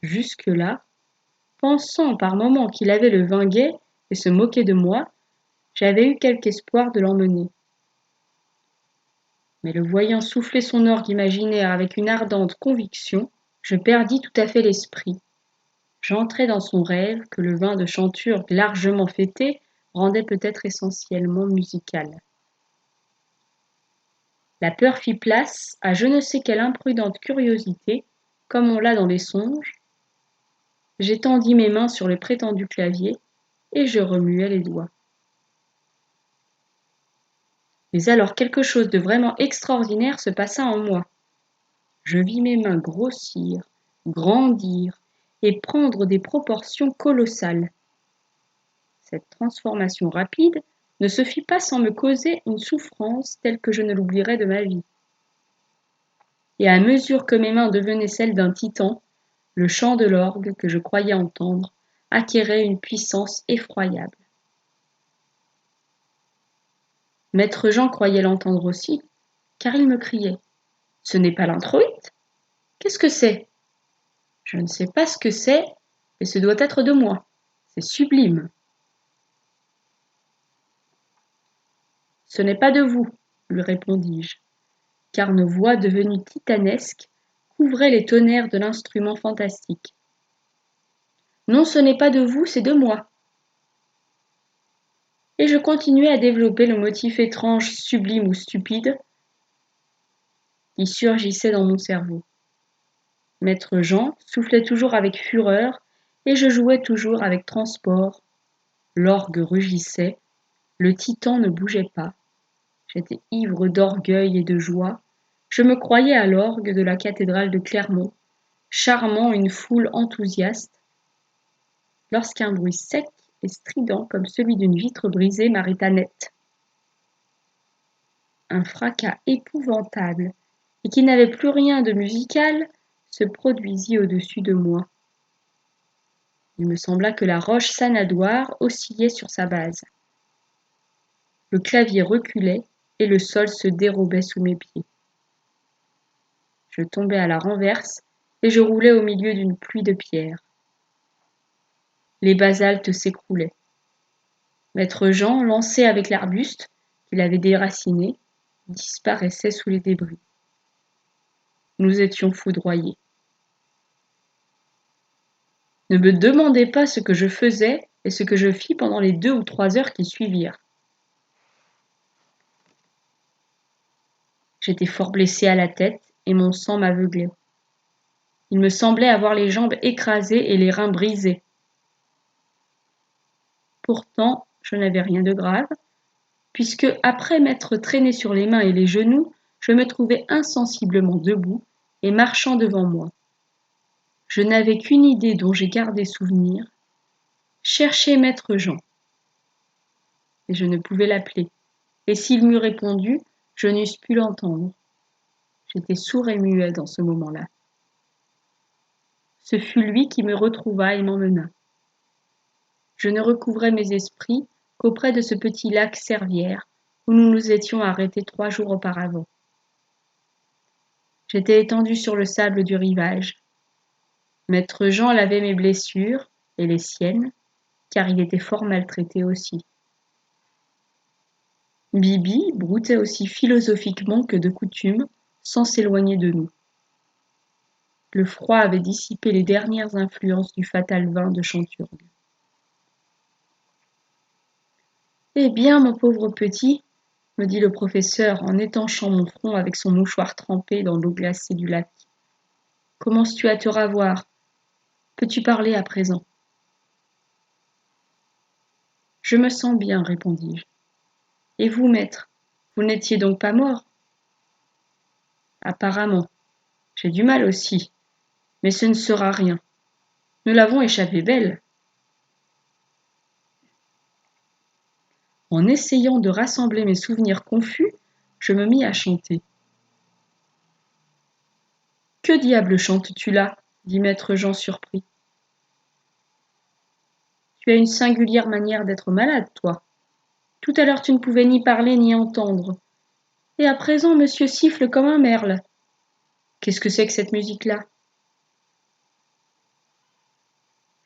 Jusque-là, pensant par moments qu'il avait le vin gai et se moquait de moi, j'avais eu quelque espoir de l'emmener. Mais le voyant souffler son orgue imaginaire avec une ardente conviction, je perdis tout à fait l'esprit. J'entrai dans son rêve que le vin de Chanturgue largement fêté rendait peut-être essentiellement musical. La peur fit place à je ne sais quelle imprudente curiosité, comme on l'a dans les songes. J'étendis mes mains sur le prétendu clavier et je remuai les doigts. Mais alors quelque chose de vraiment extraordinaire se passa en moi. Je vis mes mains grossir, grandir et prendre des proportions colossales. Cette transformation rapide ne se fit pas sans me causer une souffrance telle que je ne l'oublierai de ma vie. Et à mesure que mes mains devenaient celles d'un titan, le chant de l'orgue que je croyais entendre acquérait une puissance effroyable. Maître Jean croyait l'entendre aussi, car il me criait « Ce n'est pas l'introïte ? Qu'est-ce que c'est ? Je ne sais pas ce que c'est, mais ce doit être de moi. C'est sublime. » Ce n'est pas de vous, lui répondis-je, car nos voix devenues titanesques couvraient les tonnerres de l'instrument fantastique. Non, ce n'est pas de vous, c'est de moi. Et je continuai à développer le motif étrange, sublime ou stupide qui surgissait dans mon cerveau. Maître Jean soufflait toujours avec fureur et je jouais toujours avec transport. L'orgue rugissait, le titan ne bougeait pas. J'étais ivre d'orgueil et de joie. Je me croyais à l'orgue de la cathédrale de Clermont, charmant une foule enthousiaste, lorsqu'un bruit sec et strident comme celui d'une vitre brisée m'arrêta net. Un fracas épouvantable, et qui n'avait plus rien de musical, se produisit au-dessus de moi. Il me sembla que la roche Sanadoire oscillait sur sa base. Le clavier reculait et le sol se dérobait sous mes pieds. Je tombais à la renverse et je roulais au milieu d'une pluie de pierres. Les basaltes s'écroulaient. Maître Jean, lancé avec l'arbuste qu'il avait déraciné, disparaissait sous les débris. Nous étions foudroyés. Ne me demandez pas ce que je faisais et ce que je fis pendant les 2 ou 3 heures qui suivirent. J'étais fort blessé à la tête et mon sang m'aveuglait. Il me semblait avoir les jambes écrasées et les reins brisés. Pourtant, je n'avais rien de grave, puisque, après m'être traîné sur les mains et les genoux, je me trouvais insensiblement debout et marchant devant moi. Je n'avais qu'une idée dont j'ai gardé souvenir, chercher maître Jean. Et je ne pouvais l'appeler, et s'il m'eût répondu, je n'eusse pu l'entendre. J'étais sourd et muet dans ce moment-là. Ce fut lui qui me retrouva et m'emmena. Je ne recouvrai mes esprits qu'auprès de ce petit lac Servière, où nous nous étions arrêtés 3 jours auparavant. J'étais étendu sur le sable du rivage. Maître Jean lavait mes blessures, et les siennes, car il était fort maltraité aussi. Bibi broutait aussi philosophiquement que de coutume, sans s'éloigner de nous. Le froid avait dissipé les dernières influences du fatal vin de Chanturgue. « Eh bien, mon pauvre petit, » me dit le professeur en étanchant mon front avec son mouchoir trempé dans l'eau glacée du lac. « Commences-tu à te ravoir ? Peux-tu parler à présent ? » « Je me sens bien, répondis-je. Et vous, maître, vous n'étiez donc pas mort ? Apparemment. J'ai du mal aussi, mais ce ne sera rien. Nous l'avons échappé belle. En essayant de rassembler mes souvenirs confus, je me mis à chanter. « Que diable chantes-tu là » dit maître Jean surpris. « Tu as une singulière manière d'être malade, toi. Tout à l'heure tu ne pouvais ni parler ni entendre. Et à présent monsieur siffle comme un merle. Qu'est-ce que c'est que cette musique-là ?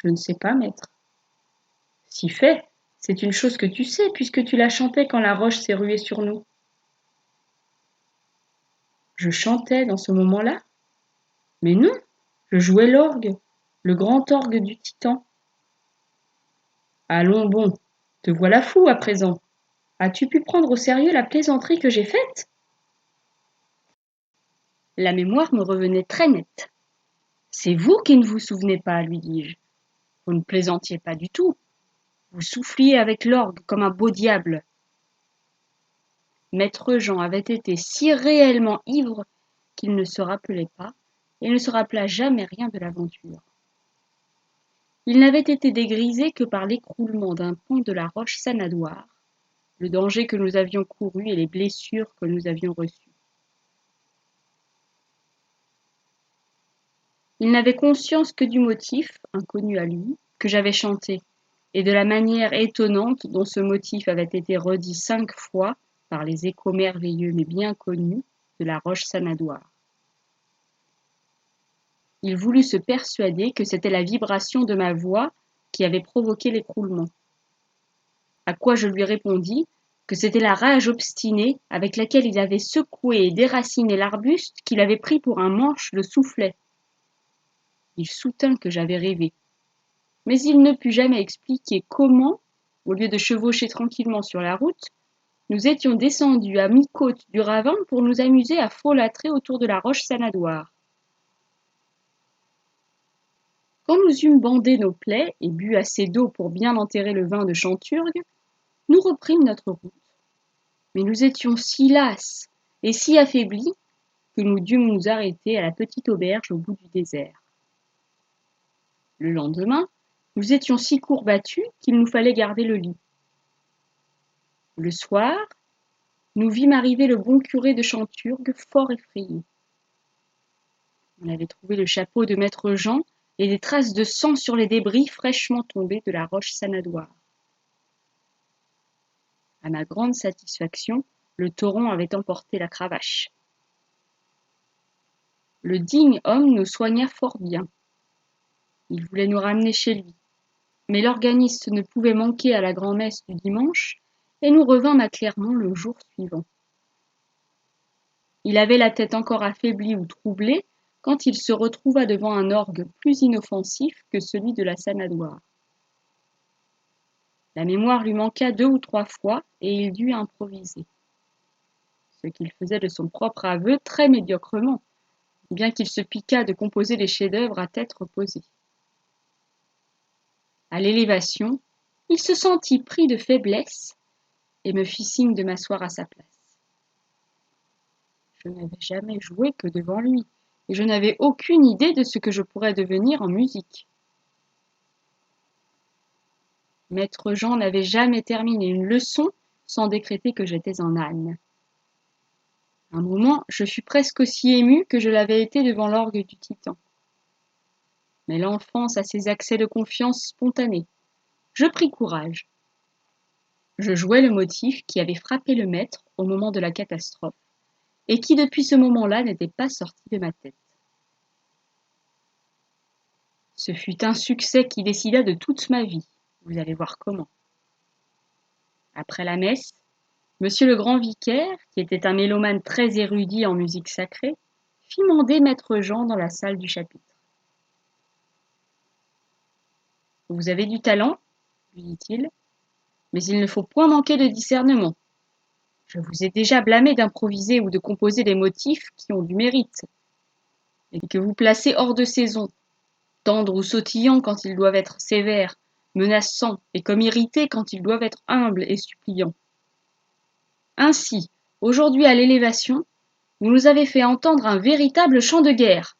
Je ne sais pas, maître. Si fait, c'est une chose que tu sais, puisque tu la chantais quand la roche s'est ruée sur nous. Je chantais dans ce moment-là? Mais non, je jouais l'orgue, le grand orgue du Titan. Allons bon, te voilà fou à présent. As-tu pu prendre au sérieux la plaisanterie que j'ai faite? La mémoire me revenait très nette. C'est vous qui ne vous souvenez pas, lui dis-je. Vous ne plaisantiez pas du tout. Vous souffliez avec l'orgue comme un beau diable. Maître Jean avait été si réellement ivre qu'il ne se rappelait pas et ne se rappela jamais rien de l'aventure. Il n'avait été dégrisé que par l'écroulement d'un pan de la roche Sanadoire, le danger que nous avions couru et les blessures que nous avions reçues. Il n'avait conscience que du motif, inconnu à lui, que j'avais chanté, et de la manière étonnante dont ce motif avait été redit 5 fois par les échos merveilleux mais bien connus de la roche Sanadoire. Il voulut se persuader que c'était la vibration de ma voix qui avait provoqué l'écroulement. À quoi je lui répondis que c'était la rage obstinée avec laquelle il avait secoué et déraciné l'arbuste qu'il avait pris pour un manche de soufflet. Il soutint que j'avais rêvé, mais il ne put jamais expliquer comment, au lieu de chevaucher tranquillement sur la route, nous étions descendus à mi-côte du ravin pour nous amuser à folâtrer autour de la roche Sanadoire. Quand nous eûmes bandé nos plaies et bu assez d'eau pour bien enterrer le vin de Chanturgue, nous reprîmes notre route. Mais nous étions si lasses et si affaiblis que nous dûmes nous arrêter à la petite auberge au bout du désert. Le lendemain, nous étions si courbattus qu'il nous fallait garder le lit. Le soir, nous vîmes arriver le bon curé de Chanturgue fort effrayé. On avait trouvé le chapeau de maître Jean et des traces de sang sur les débris fraîchement tombés de la roche Sanadoire. À ma grande satisfaction, le torrent avait emporté la cravache. Le digne homme nous soigna fort bien. Il voulait nous ramener chez lui, mais l'organiste ne pouvait manquer à la grand-messe du dimanche, et nous revînmes à Clermont le jour suivant. Il avait la tête encore affaiblie ou troublée quand il se retrouva devant un orgue plus inoffensif que celui de la Sanadoire. La mémoire lui manqua 2 ou 3 fois et il dut improviser. Ce qu'il faisait de son propre aveu très médiocrement, bien qu'il se piquât de composer des chefs-d'œuvre à tête reposée. À l'élévation, il se sentit pris de faiblesse et me fit signe de m'asseoir à sa place. Je n'avais jamais joué que devant lui, et je n'avais aucune idée de ce que je pourrais devenir en musique. Maître Jean n'avait jamais terminé une leçon sans décréter que j'étais un âne. Un moment, je fus presque aussi ému que je l'avais été devant l'orgue du Titan. Mais l'enfance a ses accès de confiance spontanée. Je pris courage. Je jouai le motif qui avait frappé le maître au moment de la catastrophe, et qui depuis ce moment-là n'était pas sorti de ma tête. Ce fut un succès qui décida de toute ma vie, vous allez voir comment. Après la messe, monsieur le grand vicaire, qui était un mélomane très érudit en musique sacrée, fit mander maître Jean dans la salle du chapitre. Vous avez du talent, lui dit-il, mais il ne faut point manquer de discernement. Je vous ai déjà blâmé d'improviser ou de composer des motifs qui ont du mérite, et que vous placez hors de saison, tendres ou sautillants quand ils doivent être sévères, menaçants et comme irrités quand ils doivent être humbles et suppliants. Ainsi, aujourd'hui à l'élévation, vous nous avez fait entendre un véritable chant de guerre.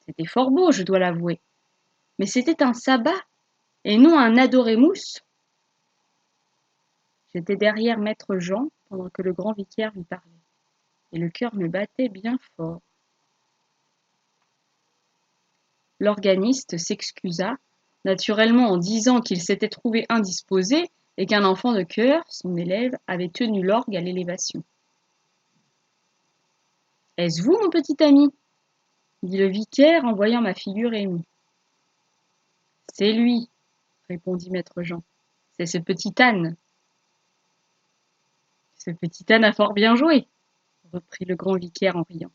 C'était fort beau, je dois l'avouer, mais c'était un sabbat et non un adorémousse. J'étais derrière maître Jean pendant que le grand vicaire lui parlait, et le cœur me battait bien fort. L'organiste s'excusa, naturellement en disant qu'il s'était trouvé indisposé et qu'un enfant de chœur, son élève, avait tenu l'orgue à l'élévation. « Est-ce vous, mon petit ami ?» dit le vicaire en voyant ma figure émue. « C'est lui, répondit maître Jean. C'est ce petit âne. Ce petit âne a fort bien joué, reprit le grand vicaire en riant.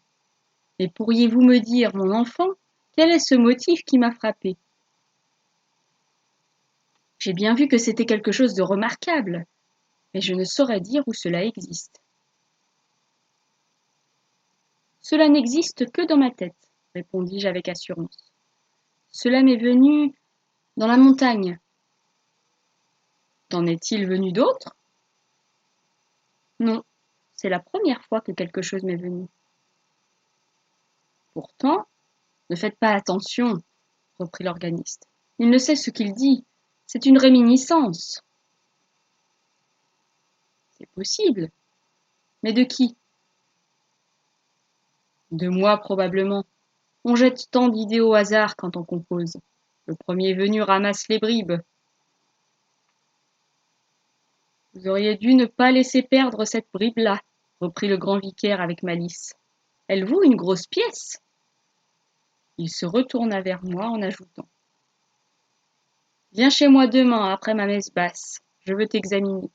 Mais pourriez-vous me dire, mon enfant, quel est ce motif qui m'a frappé? J'ai bien vu que c'était quelque chose de remarquable, mais je ne saurais dire où cela existe. Cela n'existe que dans ma tête, répondis-je avec assurance. Cela m'est venu dans la montagne. T'en est-il venu d'autres? Non, c'est la première fois que quelque chose m'est venu. Pourtant, ne faites pas attention, reprit l'organiste. Il ne sait ce qu'il dit. C'est une réminiscence. C'est possible. Mais de qui? De moi, probablement. On jette tant d'idées au hasard quand on compose. Le premier venu ramasse les bribes. Vous auriez dû ne pas laisser perdre cette bribe-là, reprit le grand vicaire avec malice. Elle vaut une grosse pièce. Il se retourna vers moi en ajoutant. Viens chez moi demain après ma messe basse. Je veux t'examiner.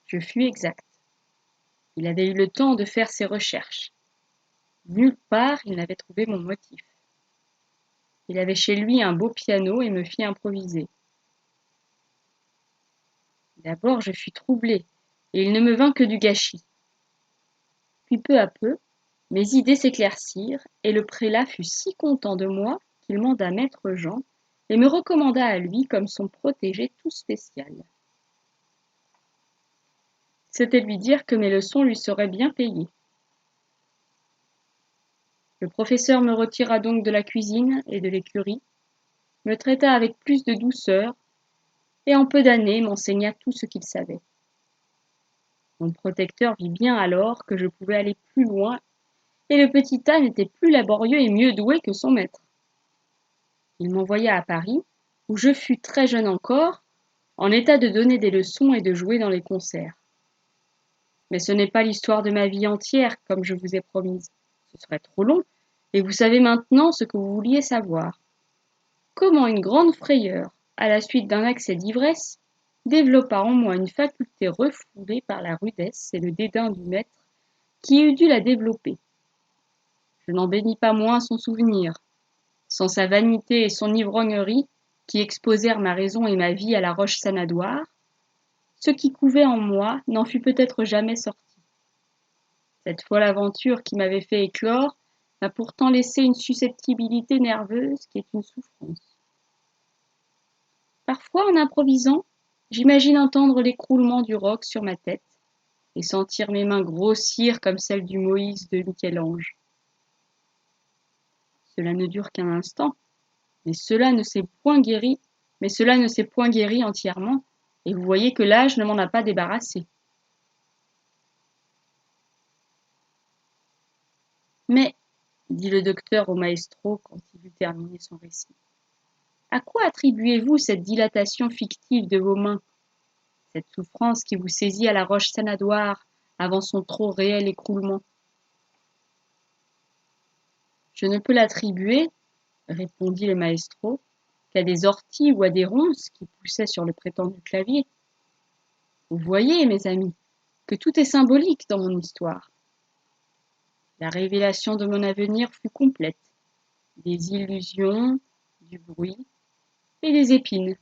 Je fus exact. Il avait eu le temps de faire ses recherches. Nulle part il n'avait trouvé mon motif. Il avait chez lui un beau piano et me fit improviser. D'abord je fus troublé, et il ne me vint que du gâchis. Puis peu à peu, mes idées s'éclaircirent, et le prélat fut si content de moi qu'il manda maître Jean et me recommanda à lui comme son protégé tout spécial. C'était lui dire que mes leçons lui seraient bien payées. Le professeur me retira donc de la cuisine et de l'écurie, me traita avec plus de douceur, et en peu d'années m'enseigna tout ce qu'il savait. Mon protecteur vit bien alors que je pouvais aller plus loin, et le petit âne était plus laborieux et mieux doué que son maître. Il m'envoya à Paris, où je fus très jeune encore, en état de donner des leçons et de jouer dans les concerts. Mais ce n'est pas l'histoire de ma vie entière, comme je vous ai promise. Ce serait trop long, et vous savez maintenant ce que vous vouliez savoir. Comment une grande frayeur, à la suite d'un accès d'ivresse, développa en moi une faculté refoulée par la rudesse et le dédain du maître qui eût dû la développer. Je n'en bénis pas moins son souvenir. Sans sa vanité et son ivrognerie, qui exposèrent ma raison et ma vie à la roche sanadoire, ce qui couvait en moi n'en fut peut-être jamais sorti. Cette folle aventure qui m'avait fait éclore m'a pourtant laissé une susceptibilité nerveuse qui est une souffrance. Parfois, en improvisant, j'imagine entendre l'écroulement du roc sur ma tête et sentir mes mains grossir comme celles du Moïse de Michel-Ange. Cela ne dure qu'un instant, mais cela ne s'est point guéri entièrement, et vous voyez que l'âge ne m'en a pas débarrassé. Mais, dit le docteur au maestro quand il eut terminé son récit, à quoi attribuez-vous cette dilatation fictive de vos mains, cette souffrance qui vous saisit à la roche sanadoire avant son trop réel écroulement? Je ne peux l'attribuer, répondit le maestro, qu'à des orties ou à des ronces qui poussaient sur le prétendu clavier. Vous voyez, mes amis, que tout est symbolique dans mon histoire. La révélation de mon avenir fut complète. Des illusions, du bruit et des épines.